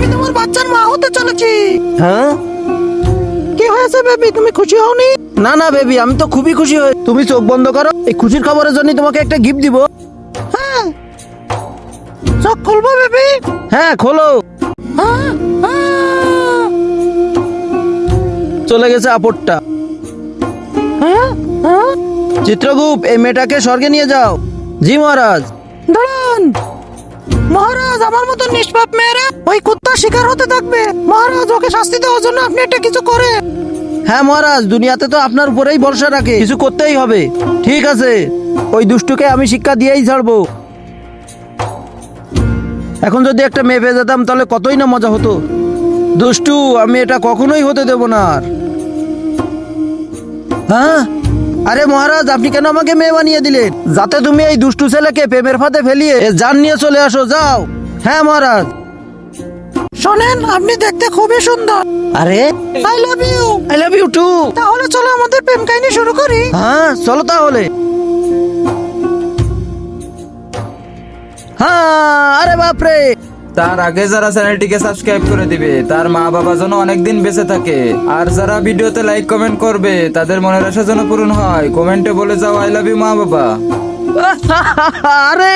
আমি তোমার বাচ্চার মা হতে চলেছি। হ্যাঁ? কি হয়েছে বেবি, তুমি খুশি হওনি? না না বেবি, আমি তো খুবই খুশি হই। তুমি চোখ বন্ধ করো, এই খুশির খবরের জন্য তোমাকে একটা গিফট দিব। হ্যাঁ, চোখ খুলবো বেবি? হ্যাঁ খোলো। হ্যাঁ, হ্যাঁ, চলে গেছে আপদটা। হ্যাঁ, হ্যাঁ। চিত্রগুপ্ত, এই মেয়েটাকে স্বর্গে নিয়ে যাও। জি মহারাজ। দাঁড়ান মহারাজ, আমার মতো নিষ্পাপ মেয়েরা ওই কুত্তার শিকার হতে থাকবে। মহারাজ, ওকে শাস্তি দেওয়ার জন্য আপনি একটা কিছু করে। হ্যাঁ মহারাজ, দুনিয়াতে তো আপনার উপরেই ভরসা রাখে, কিছু করতেই হবে। ঠিক আছে, ওই দুষ্টুকে আমি শিক্ষা দিয়েই ছাড়বো। এখন যদি একটা মেয়ে পেয়ে যেতাম তাহলে কতই না মজা হতো। দুষ্টু, আমি এটা কখনোই হতে দেব না আর। হ্যাঁ, আরে মহারাজ, আপনি কেন আমাকে মেয়ে বানিয়ে দিলেন? যাতে তুমি এই দুষ্টু ছেলেকে প্রেমের ফাঁদে ফেলিয়ে এর জান নিয়ে চলে আসো, যাও। হ্যাঁ মহারাজ। শোনেন, আপনি দেখতে খুবই সুন্দর। আরে I love you. I love you too. তাহলে চলো আমাদের প্রেম কাহিনী শুরু করি। হ্যাঁ চলো তাহলে। হ্যাঁ, আরে বাপরে। তার আগে যারা চ্যানেলটিকে সাবস্ক্রাইব করে দিবে তার মা বাবা যেন অনেকদিন বেঁচে থাকে, আর যারা ভিডিওতে লাইক কমেন্ট করবে তাদের মনের আশা যেন পূরণ হয়, কমেন্টে বলে যাও আই লাভ ইউ মা বাবা। আরে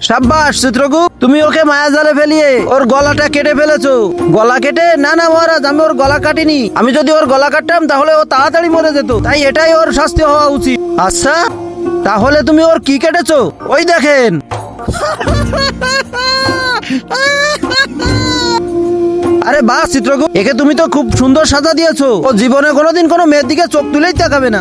সাব্বাস চিত্রগুপ্ত, তুমি ওকে মায়া জালে ফেলিয়ে ওর গলাটা কেটে ফেলেছো। গলা কেটে? না না মহারাজ, আমি ওর গলা কাটিনি। আমি যদি ওর গলা কাটতাম তাহলে ও তাড়াতাড়ি মরে যেত, তাই এটাই ওর শাস্তি হওয়া উচিত। আচ্ছা, তাহলে তুমি ওর কি কেটেছো? ওই দেখেন। আরে বাহ চিত্রগুপ্ত, একে তুমি তো খুব সুন্দর সাজা দিয়েছো। ও জীবনে কোনোদিন কোনো মেয়ের দিকে চোখ তুলেই তাকাবে না।